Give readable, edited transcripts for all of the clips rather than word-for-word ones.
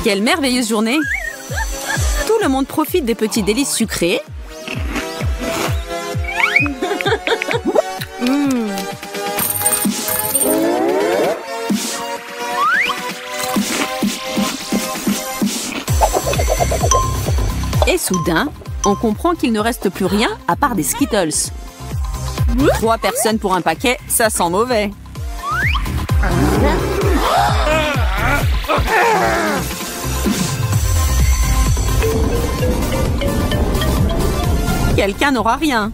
Quelle merveilleuse journée! Tout le monde profite des petits délices sucrés. Et soudain, on comprend qu'il ne reste plus rien à part des Skittles. 3 personnes pour un paquet, ça sent mauvais. Quelqu'un n'aura rien.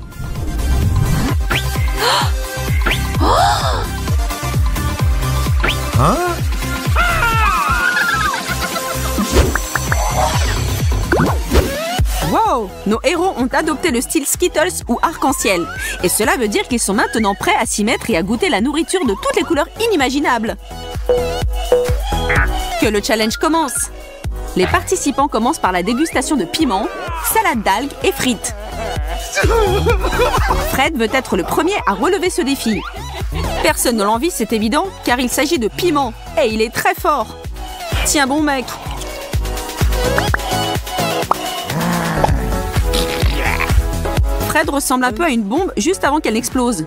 Hein? Wow! Nos héros ont adopté le style Skittles ou arc-en-ciel. Et cela veut dire qu'ils sont maintenant prêts à s'y mettre et à goûter la nourriture de toutes les couleurs inimaginables. Que le challenge commence! Les participants commencent par la dégustation de piments, salade d'algues et frites. Fred veut être le premier à relever ce défi. Personne ne l'envie, c'est évident, car il s'agit de piment. Et il est très fort. Tiens bon mec! Fred ressemble un peu à une bombe juste avant qu'elle n'explose.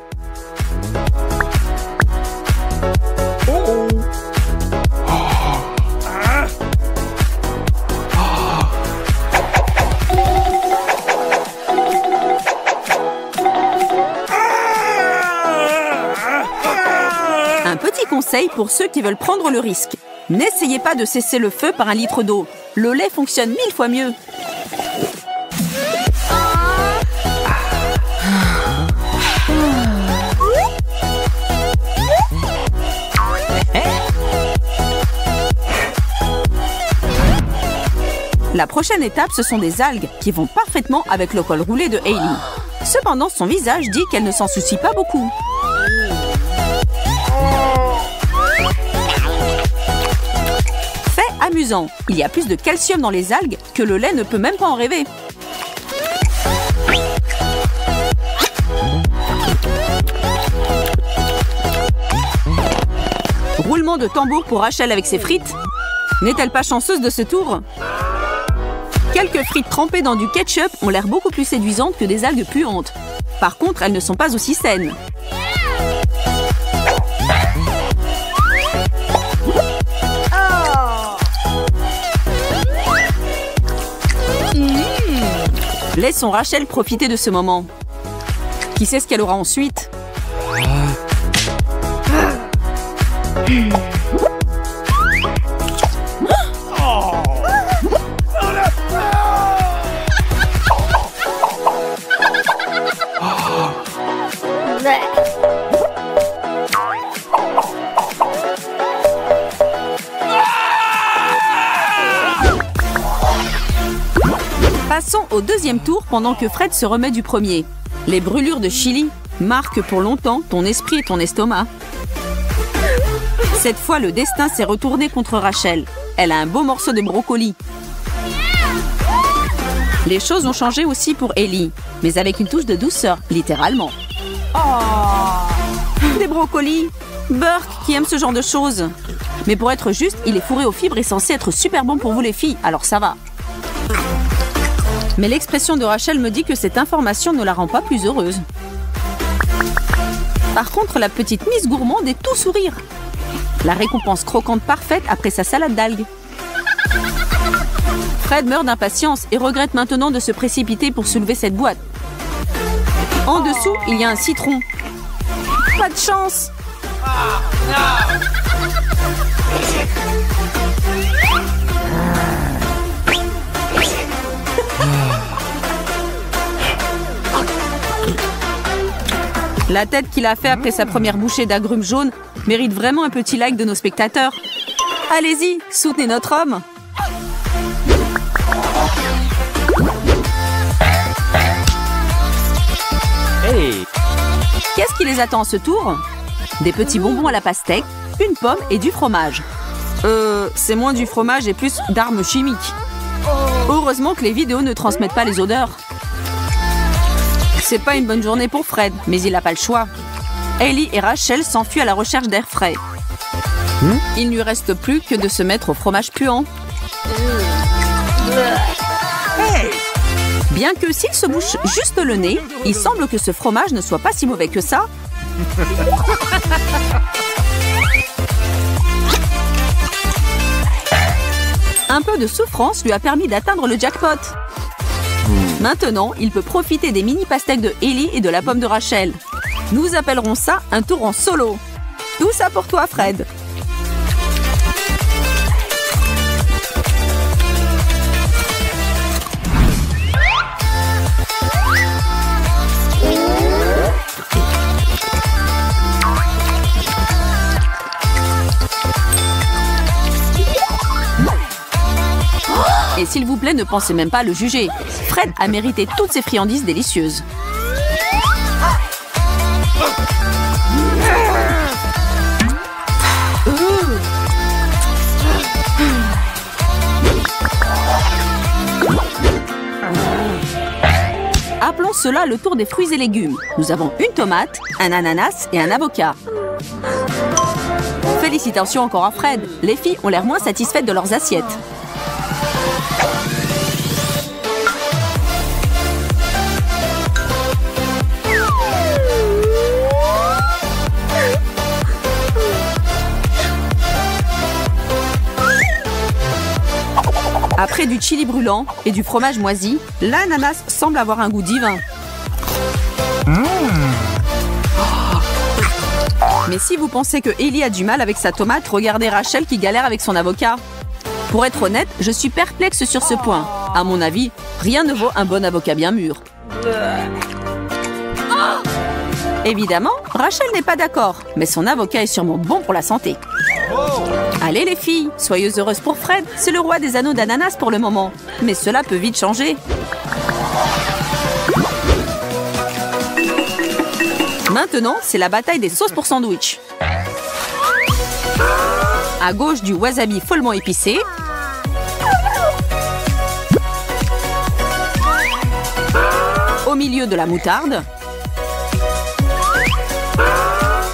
Un petit conseil pour ceux qui veulent prendre le risque. N'essayez pas de cesser le feu par un litre d'eau. Le lait fonctionne 1000 fois mieux. La prochaine étape, ce sont des algues qui vont parfaitement avec le col roulé de Hailey. Cependant, son visage dit qu'elle ne s'en soucie pas beaucoup. Fait amusant, il y a plus de calcium dans les algues que le lait ne peut même pas en rêver. Roulement de tambour pour Rachel avec ses frites. N'est-elle pas chanceuse de ce tour? Quelques frites trempées dans du ketchup ont l'air beaucoup plus séduisantes que des algues puantes. Par contre, elles ne sont pas aussi saines. Laissons Rachel profiter de ce moment. Qui sait ce qu'elle aura ensuite? Passons au deuxième tour pendant que Fred se remet du premier. Les brûlures de chili marquent pour longtemps ton esprit et ton estomac. Cette fois, le destin s'est retourné contre Rachel. Elle a un beau morceau de brocoli. Les choses ont changé aussi pour Hailey, mais avec une touche de douceur, littéralement. Oh, des brocolis! Burke qui aime ce genre de choses. Mais pour être juste, il est fourré aux fibres et censé être super bon pour vous les filles, alors ça va. Mais l'expression de Rachel me dit que cette information ne la rend pas plus heureuse. Par contre, la petite Miss Gourmande est tout sourire. La récompense croquante parfaite après sa salade d'algues. Fred meurt d'impatience et regrette maintenant de se précipiter pour soulever cette boîte. En dessous, il y a un citron. Pas de chance! La tête qu'il a fait après sa première bouchée d'agrumes jaunes mérite vraiment un petit like de nos spectateurs. Allez-y, soutenez notre homme! Hey! Qu'est-ce qui les attend à ce tour? Des petits bonbons à la pastèque, une pomme et du fromage. C'est moins du fromage et plus d'armes chimiques. Heureusement que les vidéos ne transmettent pas les odeurs. C'est pas une bonne journée pour Fred, mais il n'a pas le choix. Hailey et Rachel s'enfuient à la recherche d'air frais. Il ne lui reste plus que de se mettre au fromage puant. Bien que s'il se bouche juste le nez, il semble que ce fromage ne soit pas si mauvais que ça. Un peu de souffrance lui a permis d'atteindre le jackpot. Maintenant, il peut profiter des mini pastèques de Ellie et de la pomme de Rachel. Nous appellerons ça un tour en solo. Tout ça pour toi, Fred. Et s'il vous plaît, ne pensez même pas à le juger. Fred a mérité toutes ces friandises délicieuses. Appelons cela le tour des fruits et légumes. Nous avons une tomate, un ananas et un avocat. Félicitations encore à Fred. Les filles ont l'air moins satisfaites de leurs assiettes. Après du chili brûlant et du fromage moisi, l'ananas semble avoir un goût divin. Mais si vous pensez que Ellie a du mal avec sa tomate, regardez Rachel qui galère avec son avocat. Pour être honnête, je suis perplexe sur ce point. À mon avis, rien ne vaut un bon avocat bien mûr. Évidemment, Rachel n'est pas d'accord, mais son avocat est sûrement bon pour la santé. Allez les filles, soyez heureuses pour Fred, c'est le roi des anneaux d'ananas pour le moment. Mais cela peut vite changer. Maintenant, c'est la bataille des sauces pour sandwich. À gauche, du wasabi follement épicé. Au milieu, de la moutarde.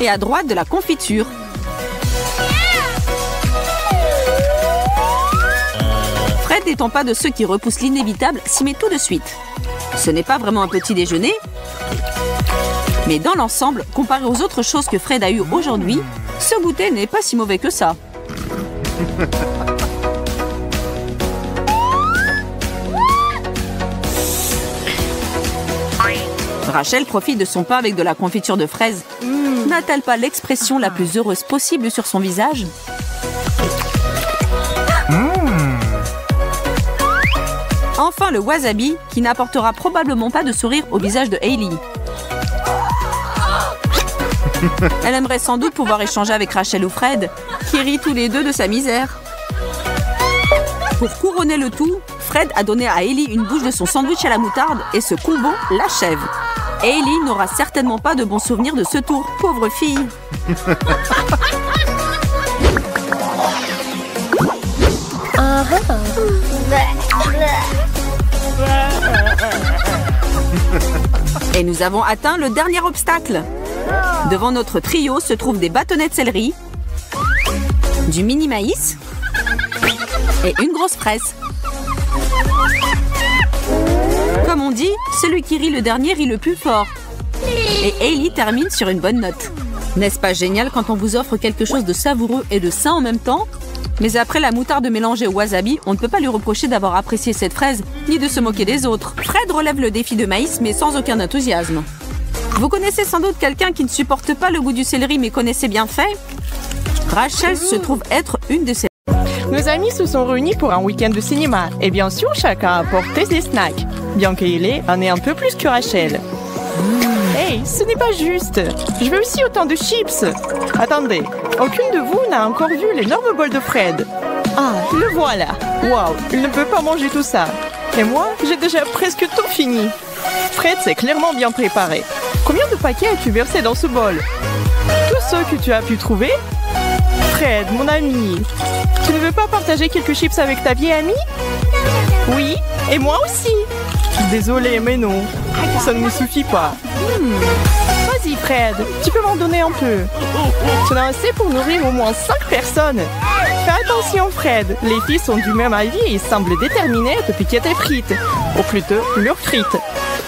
Et à droite, de la confiture. Fred n'étant pas de ceux qui repoussent l'inévitable, s'y met tout de suite. Ce n'est pas vraiment un petit déjeuner, mais dans l'ensemble, comparé aux autres choses que Fred a eues aujourd'hui, ce goûter n'est pas si mauvais que ça. Rachel profite de son pain avec de la confiture de fraises. N'a-t-elle pas l'expression la plus heureuse possible sur son visage? Enfin, le wasabi, qui n'apportera probablement pas de sourire au visage de Hailey. Elle aimerait sans doute pouvoir échanger avec Rachel ou Fred, qui rient tous les deux de sa misère. Pour couronner le tout, Fred a donné à Hailey une bouche de son sandwich à la moutarde et ce combo l'achève. Hailey n'aura certainement pas de bons souvenirs de ce tour, pauvre fille. Et nous avons atteint le dernier obstacle. Devant notre trio se trouvent des bâtonnets de céleri, du mini maïs et une grosse fraise. Comme on dit, celui qui rit le dernier rit le plus fort. Et Hailey termine sur une bonne note. N'est-ce pas génial quand on vous offre quelque chose de savoureux et de sain en même temps? Mais après la moutarde mélangée au wasabi, on ne peut pas lui reprocher d'avoir apprécié cette fraise, ni de se moquer des autres. Fred relève le défi de maïs, mais sans aucun enthousiasme. Vous connaissez sans doute quelqu'un qui ne supporte pas le goût du céleri, mais connaît ses bienfaits? Rachel se trouve être une de ces... Nos amis se sont réunis pour un week-end de cinéma, et bien sûr, chacun a apporté ses snacks. Bien qu'Hailey en ait un peu plus que Rachel. Hey, ce n'est pas juste. Je veux aussi autant de chips. Attendez, aucune de vous n'a encore vu l'énorme bol de Fred. Ah, le voilà. Waouh, il ne peut pas manger tout ça. Et moi, j'ai déjà presque tout fini. Fred s'est clairement bien préparé. Combien de paquets as-tu versé dans ce bol? Tous ceux que tu as pu trouver? Fred, mon ami, tu ne veux pas partager quelques chips avec ta vieille amie? Oui, et moi aussi. Désolée, mais non. Ça ne me suffit pas. Vas-y, Fred, tu peux m'en donner un peu. Tu en as assez pour nourrir au moins 5 personnes. Fais attention, Fred. Les filles sont du même avis et semblent déterminées à te piquer tes frites. Ou plutôt, leurs frites.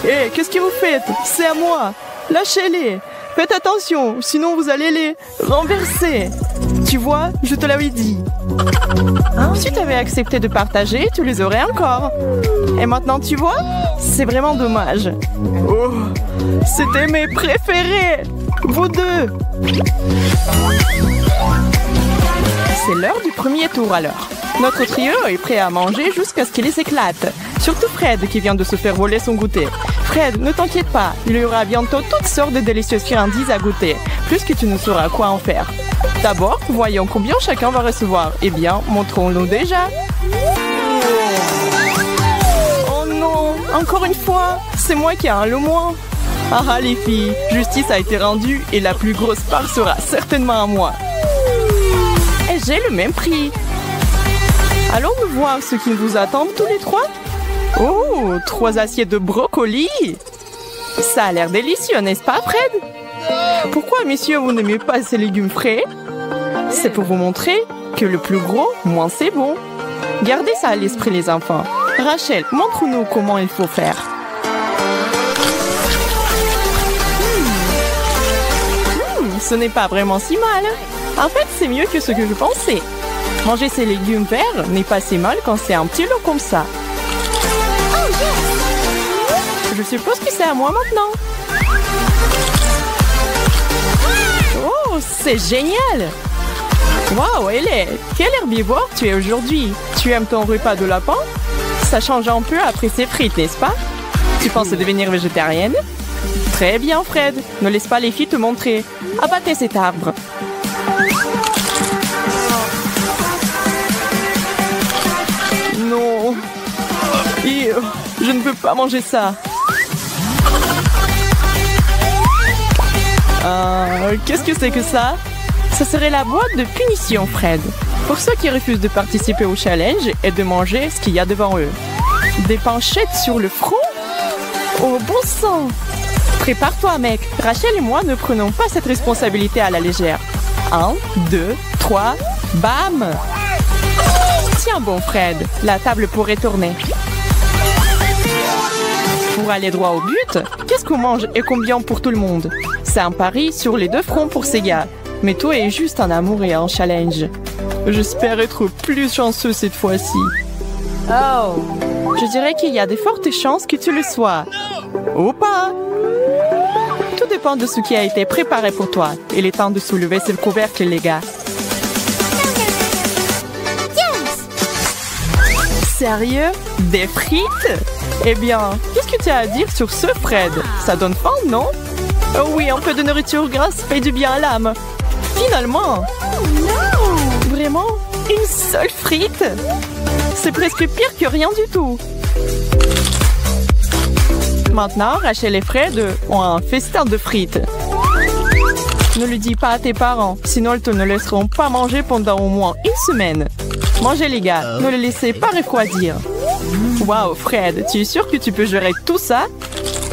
Hé, qu'est-ce que vous faites? C'est à moi. Lâchez-les. Faites attention, sinon vous allez les renverser. Tu vois, je te l'avais dit. Si tu avais accepté de partager, tu les aurais encore. Et maintenant, tu vois, c'est vraiment dommage. Oh, c'était mes préférés. Vous deux. C'est l'heure du premier tour alors. Notre trio est prêt à manger jusqu'à ce qu'il les éclate. Surtout Fred qui vient de se faire voler son goûter. Fred, ne t'inquiète pas, il y aura bientôt toutes sortes de délicieuses friandises à goûter, plus que tu ne sauras quoi en faire. D'abord, voyons combien chacun va recevoir. Eh bien, montrons-nous déjà. Oh non, encore une fois, c'est moi qui ai le moins. Ah les filles, justice a été rendue et la plus grosse part sera certainement à moi. Et j'ai le même prix. Allons-nous voir ce qui vous attend tous les trois? Oh, 3 assiettes de brocoli. Ça a l'air délicieux, n'est-ce pas, Fred? Pourquoi, messieurs, vous n'aimez pas ces légumes frais? C'est pour vous montrer que le plus gros, moins c'est bon. Gardez ça à l'esprit, les enfants. Rachel, montre-nous comment il faut faire. Ce n'est pas vraiment si mal. En fait, c'est mieux que ce que je pensais. Manger ces légumes verts n'est pas si mal quand c'est un petit lot comme ça. Je suppose que c'est à moi maintenant. Oh, c'est génial! Waouh, Hélène, quel herbivore tu es aujourd'hui? Tu aimes ton repas de lapin? Ça change un peu après ces frites, n'est-ce pas? Tu penses devenir végétarienne? Très bien, Fred. Ne laisse pas les filles te montrer. Abattez cet arbre. Non. Je ne peux pas manger ça. Qu'est-ce que c'est que ça? Ça serait la boîte de punition, Fred. Pour ceux qui refusent de participer au challenge et de manger ce qu'il y a devant eux. Des panchettes sur le front? Oh, bon sang! Prépare-toi, mec. Rachel et moi ne prenons pas cette responsabilité à la légère. 1, 2, 3, bam! Tiens bon, Fred. La table pourrait tourner. Pour aller droit au but, qu'est-ce qu'on mange et combien pour tout le monde? C'est un pari sur les 2 fronts pour ces gars. Mais toi est juste un amour et un challenge. J'espère être plus chanceux cette fois-ci. Oh! Je dirais qu'il y a de fortes chances que tu le sois. Ou pas! Tout dépend de ce qui a été préparé pour toi. Il est temps de soulever ce couvercle, les gars. Sérieux? Des frites? Eh bien, qu'est-ce que tu as à dire sur ce, Fred? Ça donne faim, non? Oh oui, un peu de nourriture grasse fait du bien à l'âme. Finalement! Vraiment? Une seule frite? C'est presque pire que rien du tout. Maintenant, Rachel et Fred ont un festin de frites. Ne le dis pas à tes parents, sinon ils te ne laisseront pas manger pendant au moins 1 semaine. Mangez les gars, ne le laissez pas refroidir. Waouh, Fred, tu es sûr que tu peux gérer tout ça?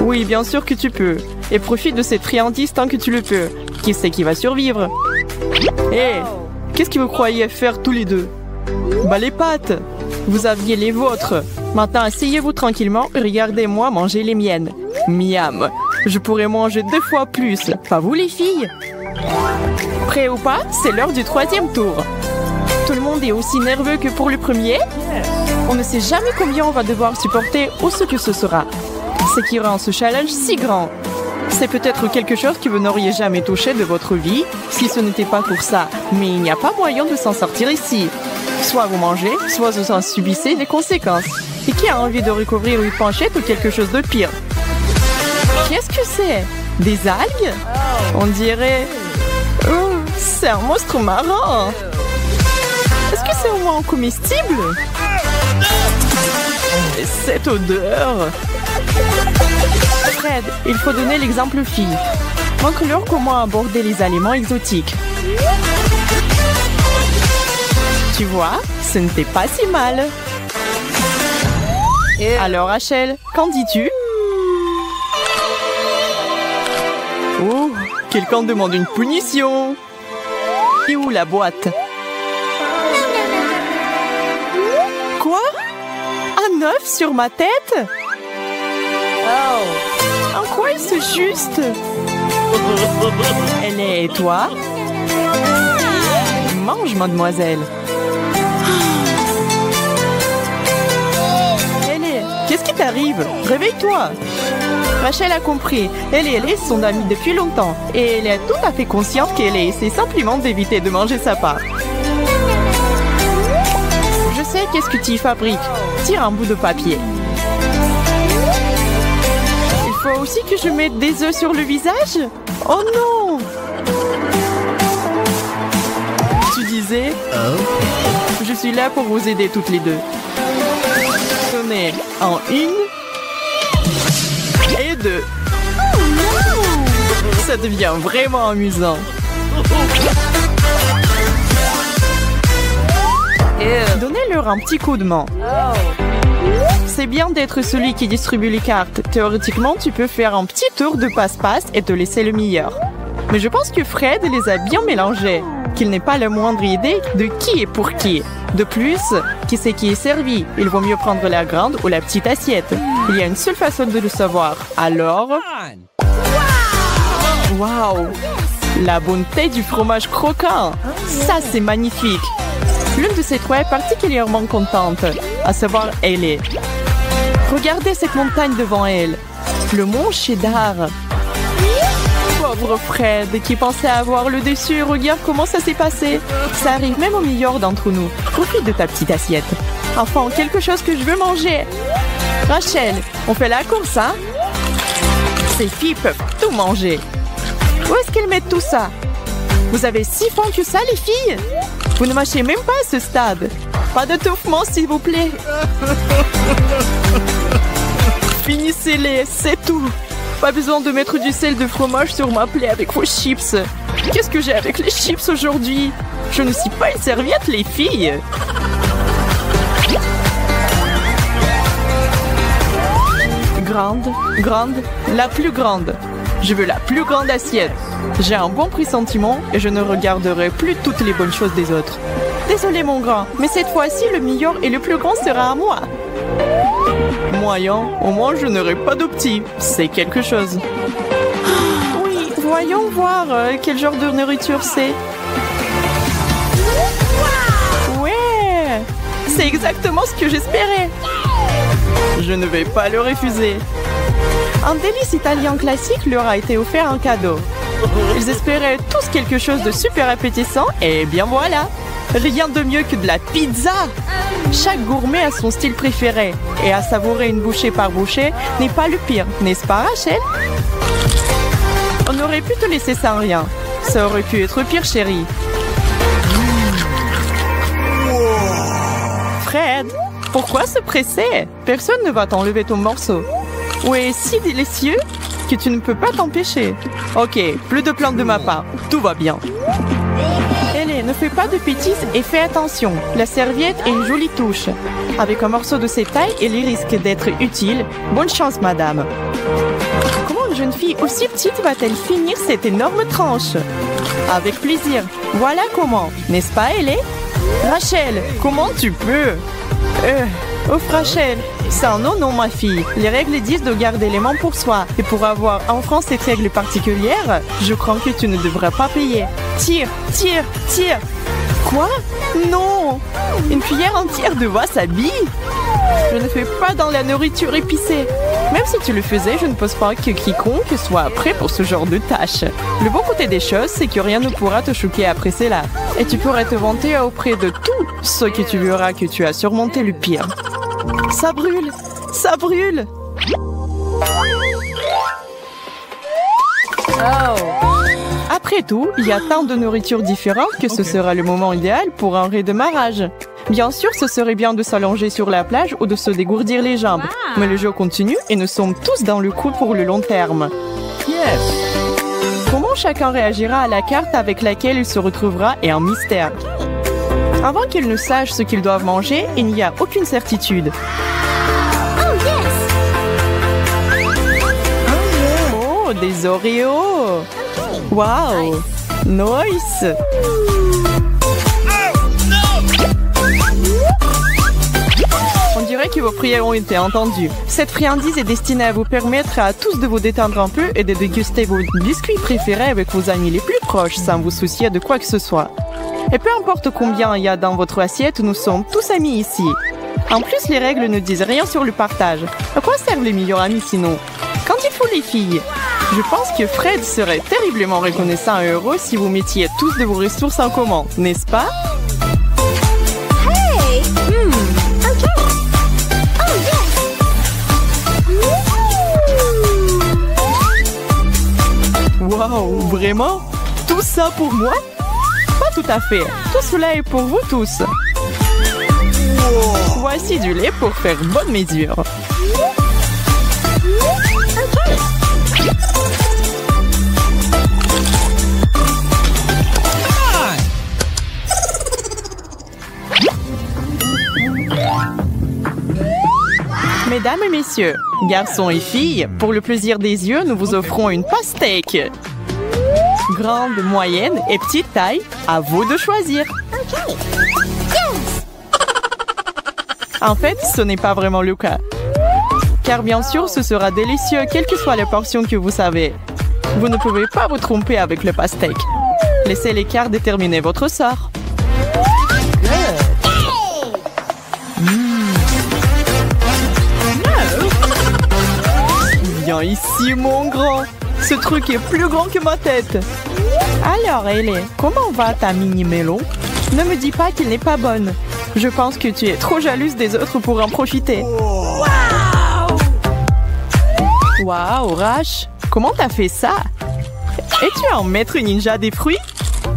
Oui, bien sûr que tu peux. Et profite de cette friandise tant que tu le peux. Qui c'est qui va survivre? Hé, qu'est-ce que vous croyez faire tous les deux? Bah les pâtes! Vous aviez les vôtres. Maintenant, asseyez-vous tranquillement et regardez-moi manger les miennes. Miam! Je pourrais manger 2 fois plus. Pas vous les filles? Prêt ou pas, c'est l'heure du 3e tour. Tout le monde est aussi nerveux que pour le premier? On ne sait jamais combien on va devoir supporter ou ce que ce sera. Ce qui rend ce challenge si grand. C'est peut-être quelque chose que vous n'auriez jamais touché de votre vie si ce n'était pas pour ça. Mais il n'y a pas moyen de s'en sortir ici. Soit vous mangez, soit vous en subissez les conséquences. Et qui a envie de recouvrir une panchette ou quelque chose de pire? Qu'est-ce que c'est? Des algues? On dirait... Oh, c'est un monstre marin! Est-ce que c'est au moins comestible? Et cette odeur! Fred, il faut donner l'exemple aux filles. Montre-leur comment aborder les aliments exotiques. Tu vois, ce n'était pas si mal. Alors, Rachel, qu'en dis-tu? Oh, quelqu'un demande une punition. Et où la boîte? Quoi? Un œuf sur ma tête? En quoi est-ce juste? Elle est et toi? Mange, mademoiselle. Ellie, qu'est-ce qui t'arrive? Réveille-toi. Rachel a compris. Elle et Ellie sont amies depuis longtemps. Et elle est tout à fait consciente qu'elle essaie simplement d'éviter de manger sa part. Je sais qu'est-ce que tu y fabriques. Tire un bout de papier. Il faut aussi que je mette des œufs sur le visage? Oh non! Tu disais? Je suis là pour vous aider toutes les deux. Tenez, en 1 et 2. Ça devient vraiment amusant. Donnez-leur un petit coup de main. C'est bien d'être celui qui distribue les cartes. Théoriquement, tu peux faire un petit tour de passe-passe et te laisser le meilleur. Mais je pense que Fred les a bien mélangés, qu'il n'ait pas la moindre idée de qui est pour qui. De plus, qui c'est qui est servi? Il vaut mieux prendre la grande ou la petite assiette. Il y a une seule façon de le savoir. Alors... Waouh! La bonté du fromage croquant! Ça, c'est magnifique! L'une de ces trois est particulièrement contente, à savoir Ellie. Regardez cette montagne devant elle. Le mont Cheddar. Pauvre Fred, qui pensait avoir le dessus. Regarde comment ça s'est passé. Ça arrive même au meilleur d'entre nous. Profite de ta petite assiette. Enfin, quelque chose que je veux manger. Rachel, on fait la course, hein? Ces filles peuvent tout manger. Où est-ce qu'elles mettent tout ça? Vous avez si faim que ça, les filles? Vous ne mâchez même pas à ce stade. Pas d'étouffement, s'il vous plaît. Finissez-les, c'est tout. Pas besoin de mettre du sel de fromage sur ma plaie avec vos chips. Qu'est-ce que j'ai avec les chips aujourd'hui? Je ne suis pas une serviette, les filles. Grande, la plus grande. Je veux la plus grande assiette. J'ai un bon pressentiment et je ne regarderai plus toutes les bonnes choses des autres. Désolé mon grand, mais cette fois-ci, le meilleur et le plus grand sera à moi. Moyen, au moins je n'aurai pas de petits. C'est quelque chose. Oui, voyons voir quel genre de nourriture c'est. Ouais, c'est exactement ce que j'espérais. Je ne vais pas le refuser. Un délice italien classique leur a été offert en cadeau. Ils espéraient tous quelque chose de super appétissant et bien voilà. Rien de mieux que de la pizza. Chaque gourmet a son style préféré et à savourer une bouchée par bouchée n'est pas le pire, n'est-ce pas Rachel? On aurait pu te laisser sans rien. Ça aurait pu être pire, chérie. Fred, pourquoi se presser? Personne ne va t'enlever ton morceau. Ouais, si délicieux que tu ne peux pas t'empêcher. Ok, plus de plaintes de ma part. Tout va bien. Ellie, ne fais pas de bêtises et fais attention. La serviette est une jolie touche. Avec un morceau de cette taille, elle risque d'être utile. Bonne chance, madame. Comment une jeune fille aussi petite va-t-elle finir cette énorme tranche? Avec plaisir. Voilà comment. N'est-ce pas, Ellie? Rachel, comment tu peux? Oh, Rachel, c'est un non, ma fille. Les règles disent de garder les mains pour soi. Et pour avoir en France cette règle particulière, je crois que tu ne devras pas payer. Tire. Quoi? Non! Une cuillère entière de wasabi? Je ne fais pas dans la nourriture épicée. Même si tu le faisais, je ne pense pas que quiconque soit prêt pour ce genre de tâche. Le bon côté des choses, c'est que rien ne pourra te choquer après cela. Et tu pourrais te vanter auprès de tous ceux que tu verras que tu as surmonté le pire. Ça brûle! Ça brûle! Après tout, il y a tant de nourriture différente que ce sera le moment idéal pour un redémarrage. Bien sûr, ce serait bien de s'allonger sur la plage ou de se dégourdir les jambes. Mais le jeu continue et nous sommes tous dans le coup pour le long terme. Yes! Comment chacun réagira à la carte avec laquelle il se retrouvera est un mystère. Avant qu'ils ne sachent ce qu'ils doivent manger, il n'y a aucune certitude. Oh, des Oreos! Waouh! Nice! On dirait que vos prières ont été entendues. Cette friandise est destinée à vous permettre à tous de vous détendre un peu et de déguster vos biscuits préférés avec vos amis les plus proches sans vous soucier de quoi que ce soit. Et peu importe combien il y a dans votre assiette, nous sommes tous amis ici. En plus, les règles ne disent rien sur le partage. À quoi servent les meilleurs amis sinon? Qu'en dites-vous les filles? Je pense que Fred serait terriblement reconnaissant et heureux si vous mettiez tous de vos ressources en commun, n'est-ce pas? Hey! Okay. Oh, yes! Waouh, vraiment? Tout ça pour moi? Pas tout à fait. Tout cela est pour vous tous. Voici du lait pour faire bonne mesure. Mesdames et messieurs, garçons et filles, pour le plaisir des yeux, nous vous offrons une pastèque. Grande, moyenne et petite taille, à vous de choisir. Okay. En fait, ce n'est pas vraiment le cas. Car bien sûr, ce sera délicieux, quelle que soit la portion que vous savez. Vous ne pouvez pas vous tromper avec le pastèque. Laissez l'écart déterminer votre sort. Viens ici, mon grand. Ce truc est plus grand que ma tête. Alors, Ellie, comment va ta mini-melon? Ne me dis pas qu'elle n'est pas bonne. Je pense que tu es trop jalouse des autres pour en profiter. Waouh, Rash, comment t'as fait ça? Es-tu un maître ninja des fruits?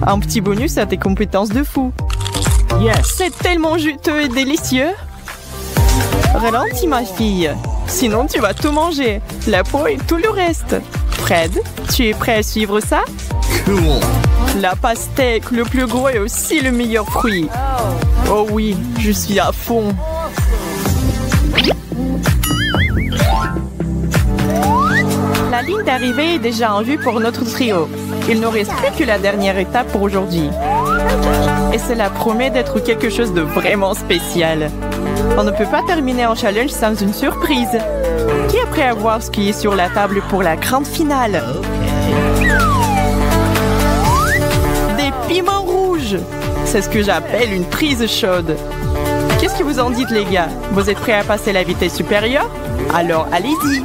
Un petit bonus à tes compétences de fou. Yes, c'est tellement juteux et délicieux. Ralentis, ma fille. Sinon, tu vas tout manger. La peau et tout le reste. Fred, tu es prêt à suivre ça? Cool. La pastèque, le plus gros et aussi le meilleur fruit. Oh oui, je suis à fond. La ligne d'arrivée est déjà en vue pour notre trio. Il ne reste plus que la dernière étape pour aujourd'hui. Et cela promet d'être quelque chose de vraiment spécial. On ne peut pas terminer un challenge sans une surprise. Qui est prêt à voir ce qui est sur la table pour la grande finale? Des piments rouges! C'est ce que j'appelle une prise chaude. Qu'est-ce que vous en dites, les gars? Vous êtes prêts à passer la vitesse supérieure? Alors, allez-y!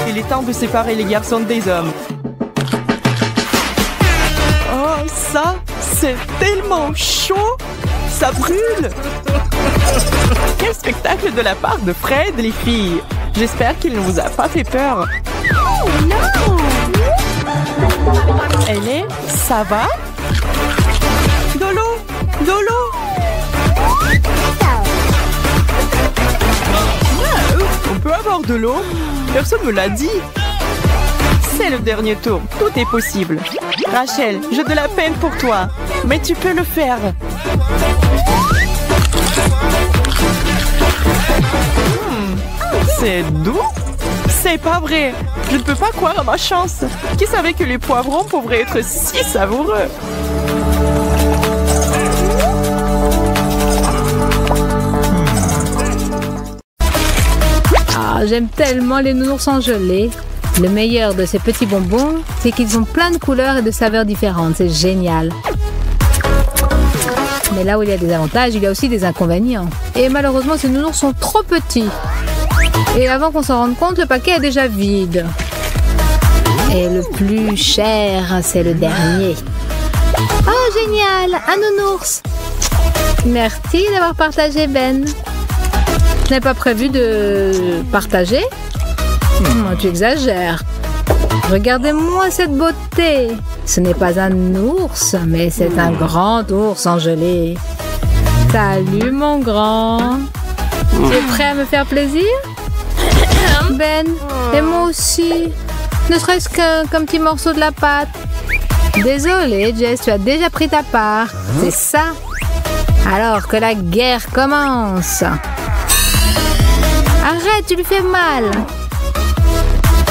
Il est temps de séparer les garçons des hommes. Oh, ça, c'est tellement chaud! Ça brûle! Quel spectacle de la part de Fred, les filles! J'espère qu'il ne vous a pas fait peur. Oh non! Ellie, ça va? De l'eau! De l'eau! On peut avoir de l'eau? Personne ne me l'a dit. C'est le dernier tour. Tout est possible. Rachel, j'ai de la peine pour toi. Mais tu peux le faire. C'est doux? C'est pas vrai. Je ne peux pas croire à ma chance. Qui savait que les poivrons pourraient être si savoureux? Ah, j'aime tellement les nounours en gelée. Le meilleur de ces petits bonbons, c'est qu'ils ont plein de couleurs et de saveurs différentes. C'est génial. Mais là où il y a des avantages, il y a aussi des inconvénients. Et malheureusement, ces nounours sont trop petits. Et avant qu'on s'en rende compte, le paquet est déjà vide. Et le plus cher, c'est le dernier. Oh, génial! Un nounours! Merci d'avoir partagé, Ben. Je n'avais pas prévu de partager. Tu exagères. Regardez-moi cette beauté. Ce n'est pas un ours, mais c'est un grand ours en gelée. Salut, mon grand. Tu es prêt à me faire plaisir? Ben, et moi aussi. Ne serait-ce qu'un petit morceau de la pâte. Désolée, Jess, tu as déjà pris ta part. C'est ça. Alors que la guerre commence. Arrête, tu lui fais mal.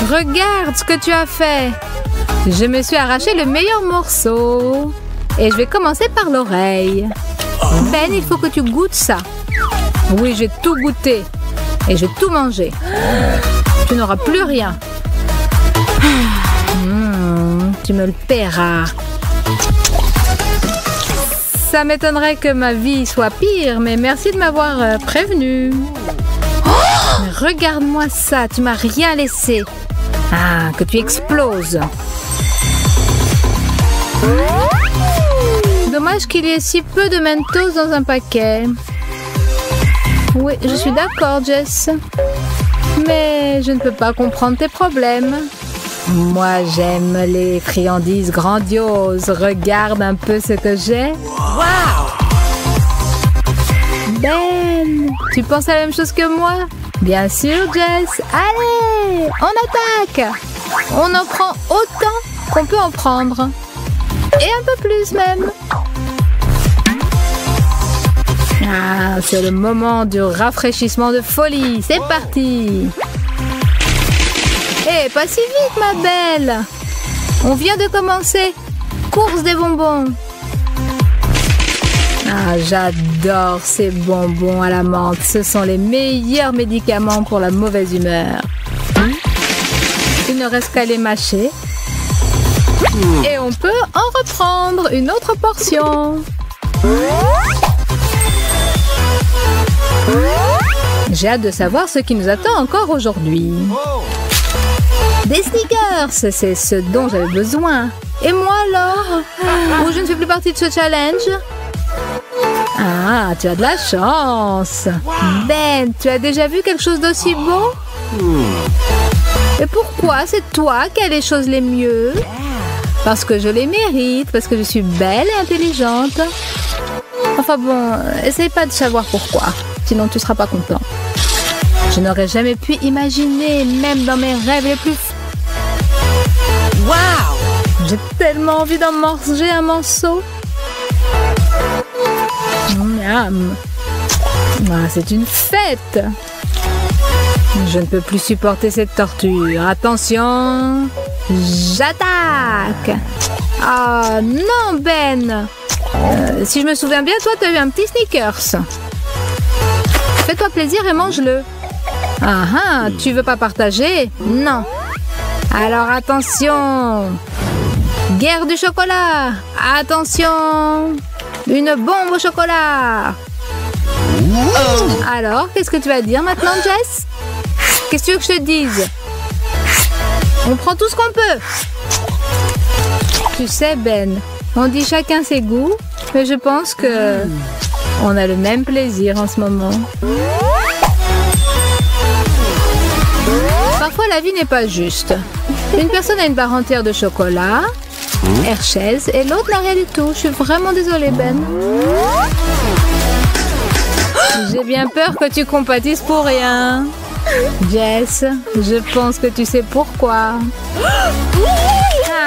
Regarde ce que tu as fait. Je me suis arraché le meilleur morceau. Et je vais commencer par l'oreille. Ben, il faut que tu goûtes ça. Oui, j'ai tout goûté. Et je vais tout manger. Tu n'auras plus rien. Tu me le paieras. Ça m'étonnerait que ma vie soit pire, mais merci de m'avoir prévenu. Regarde-moi ça, tu m'as rien laissé. Ah, que tu exploses. Dommage qu'il y ait si peu de Mentos dans un paquet. Oui, je suis d'accord, Jess. Mais je ne peux pas comprendre tes problèmes. Moi, j'aime les friandises grandioses. Regarde un peu ce que j'ai. Wow! Ben, tu penses à la même chose que moi? Bien sûr, Jess. Allez, on attaque. On en prend autant qu'on peut en prendre. Et un peu plus même. Ah, c'est le moment du rafraîchissement de folie. C'est parti. Hé, pas si vite, ma belle. On vient de commencer. Course des bonbons. Ah, j'adore ces bonbons à la menthe. Ce sont les meilleurs médicaments pour la mauvaise humeur. Il ne reste qu'à les mâcher. Et on peut en reprendre une autre portion. J'ai hâte de savoir ce qui nous attend encore aujourd'hui. Des sneakers, c'est ce dont j'avais besoin. Et moi alors? Ou je ne fais plus partie de ce challenge? Ah, tu as de la chance. Ben, tu as déjà vu quelque chose d'aussi beau? Et pourquoi c'est toi qui as les choses les mieux? Parce que je les mérite, parce que je suis belle et intelligente. Enfin bon, essaye pas de savoir pourquoi, sinon tu seras pas content. Je n'aurais jamais pu imaginer, même dans mes rêves les plus... Waouh! J'ai tellement envie d'en manger un morceau. Miam. Ah, c'est une fête. Je ne peux plus supporter cette torture. Attention, j'attaque. Ah non, Ben. Si je me souviens bien, toi, tu as eu un petit Snickers. Fais-toi plaisir et mange-le. Ah ah, tu veux pas partager? Non. Alors attention. Guerre du chocolat. Attention. Une bombe au chocolat. Alors, qu'est-ce que tu vas dire maintenant, Jess? Qu'est-ce que tu veux que je te dise? On prend tout ce qu'on peut. Tu sais, Ben, on dit chacun ses goûts, mais je pense que on a le même plaisir en ce moment. Parfois, la vie n'est pas juste. Une personne a une barre entière de chocolat, Hershey's, et l'autre n'a rien du tout. Je suis vraiment désolée, Ben. J'ai bien peur que tu compatisses pour rien. Jess, je pense que tu sais pourquoi.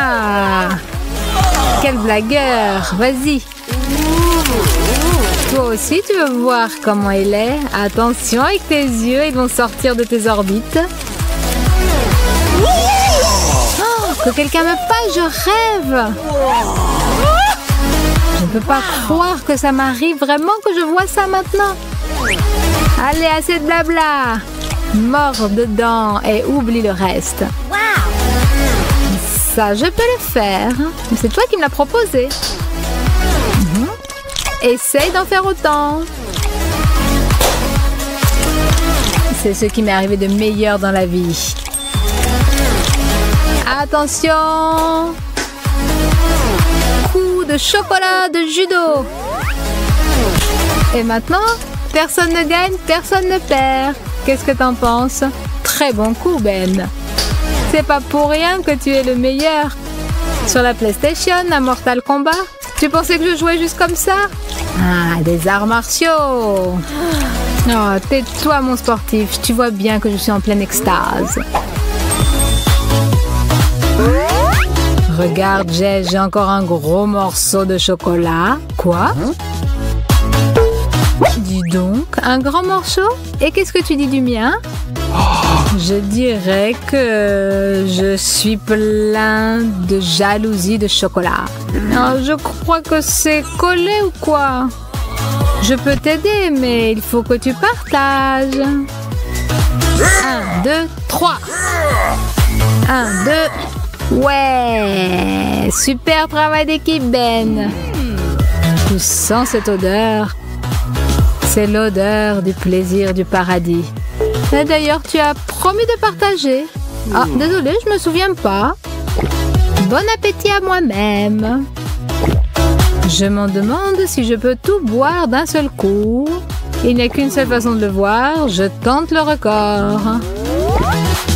Ah, quel blagueur. Vas-y. Toi aussi, tu veux voir comment il est? Attention avec tes yeux, ils vont sortir de tes orbites. Oh, que quelqu'un me passe, je rêve. Je ne peux pas croire que ça m'arrive vraiment que je vois ça maintenant. Allez, assez de blabla. Mords dedans et oublie le reste. Ça, je peux le faire. C'est toi qui me l'as proposé. Essaye d'en faire autant. C'est ce qui m'est arrivé de meilleur dans la vie. Attention. Coup de chocolat de judo. Et maintenant, personne ne gagne, personne ne perd. Qu'est-ce que t'en penses? Très bon coup, Ben. C'est pas pour rien que tu es le meilleur. Sur la PlayStation, à Mortal Kombat, tu pensais que je jouais juste comme ça? Ah, des arts martiaux. Oh, tais-toi, mon sportif. Tu vois bien que je suis en pleine extase. Regarde, j'ai encore un gros morceau de chocolat. Quoi? Dis donc, un grand morceau? Et qu'est-ce que tu dis du mien? Je dirais que je suis plein de jalousie de chocolat. Non, je crois que c'est collé ou quoi? Je peux t'aider, mais il faut que tu partages. 1, 2, 3. 1, 2. Ouais! Super travail d'équipe, Ben. Tu sens cette odeur? C'est l'odeur du plaisir du paradis. Et d'ailleurs, tu as promis de partager. Ah, désolé, je me souviens pas. Bon appétit à moi-même. Je m'en demande si je peux tout boire d'un seul coup. Il n'y a qu'une seule façon de le voir. Je tente le record.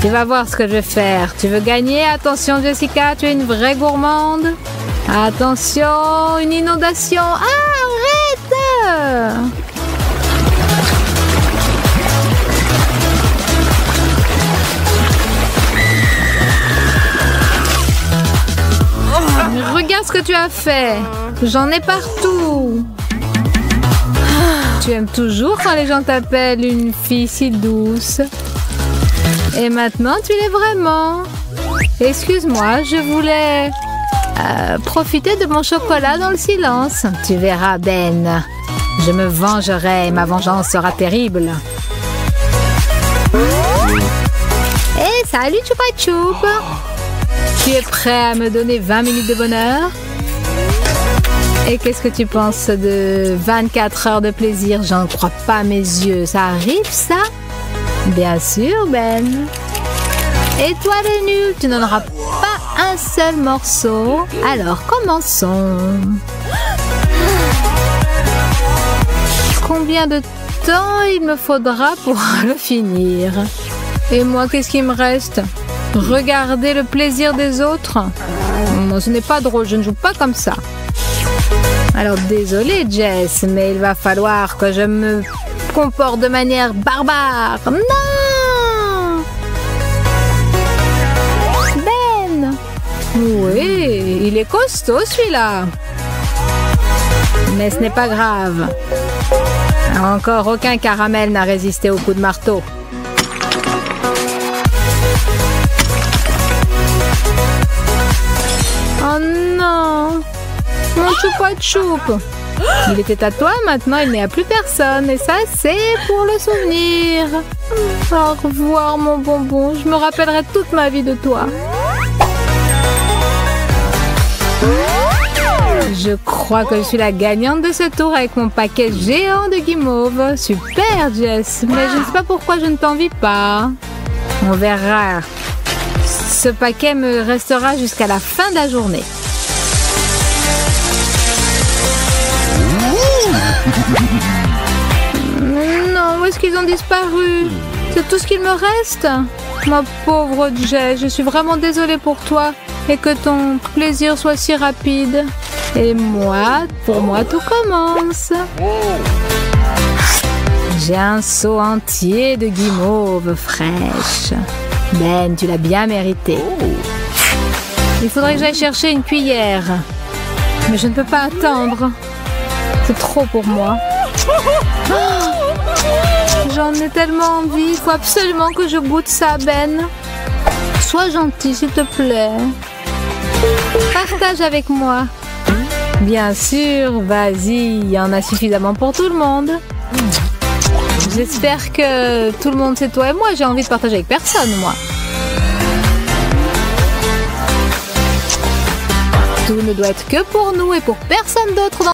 Tu vas voir ce que je vais faire. Tu veux gagner? Attention, Jessica, tu es une vraie gourmande. Attention, une inondation. Ah, arrête! Regarde ce que tu as fait. J'en ai partout. Tu aimes toujours quand les gens t'appellent une fille si douce. Et maintenant, tu l'es vraiment. Excuse-moi, je voulais profiter de mon chocolat dans le silence. Tu verras, Ben. Je me vengerai. Ma vengeance sera terrible. Hey, salut, Chupa Chup. Tu es prêt à me donner 20 minutes de bonheur? Et qu'est-ce que tu penses de 24 heures de plaisir? J'en crois pas à mes yeux. Ça arrive, ça? Bien sûr, Ben. Et toi, le nul, tu n'en auras pas un seul morceau. Alors, commençons. Combien de temps il me faudra pour le finir? Et moi, qu'est-ce qui me reste? Regarder le plaisir des autres? Moi, ce n'est pas drôle, je ne joue pas comme ça. Alors, désolée, Jess, mais il va falloir que je me comporte de manière barbare. Non! Ben! Oui, il est costaud, celui-là. Mais ce n'est pas grave. Encore aucun caramel n'a résisté au coup de marteau. Oh non! Mon Chupa Chup! Il était à toi, maintenant il n'est à plus personne. Et ça, c'est pour le souvenir. Au revoir, mon bonbon. Je me rappellerai toute ma vie de toi. Je crois que je suis la gagnante de ce tour avec mon paquet géant de guimauve. Super, Jess. Mais je ne sais pas pourquoi je ne t'envie pas. On verra. Ce paquet me restera jusqu'à la fin de la journée. Non, où est-ce qu'ils ont disparu? C'est tout ce qu'il me reste? Ma pauvre Jess, je suis vraiment désolée pour toi et que ton plaisir soit si rapide. Et moi, pour moi, tout commence. J'ai un seau entier de guimauve fraîche. Ben, tu l'as bien mérité. Il faudrait que j'aille chercher une cuillère. Mais je ne peux pas attendre. C'est trop pour moi. Oh, j'en ai tellement envie. Il faut absolument que je goûte ça, Ben. Sois gentil, s'il te plaît. Partage avec moi. Bien sûr, vas-y. Il y en a suffisamment pour tout le monde. J'espère que tout le monde sait toi et moi. J'ai envie de partager avec personne, moi. Tout ne doit être que pour nous et pour personne d'autre.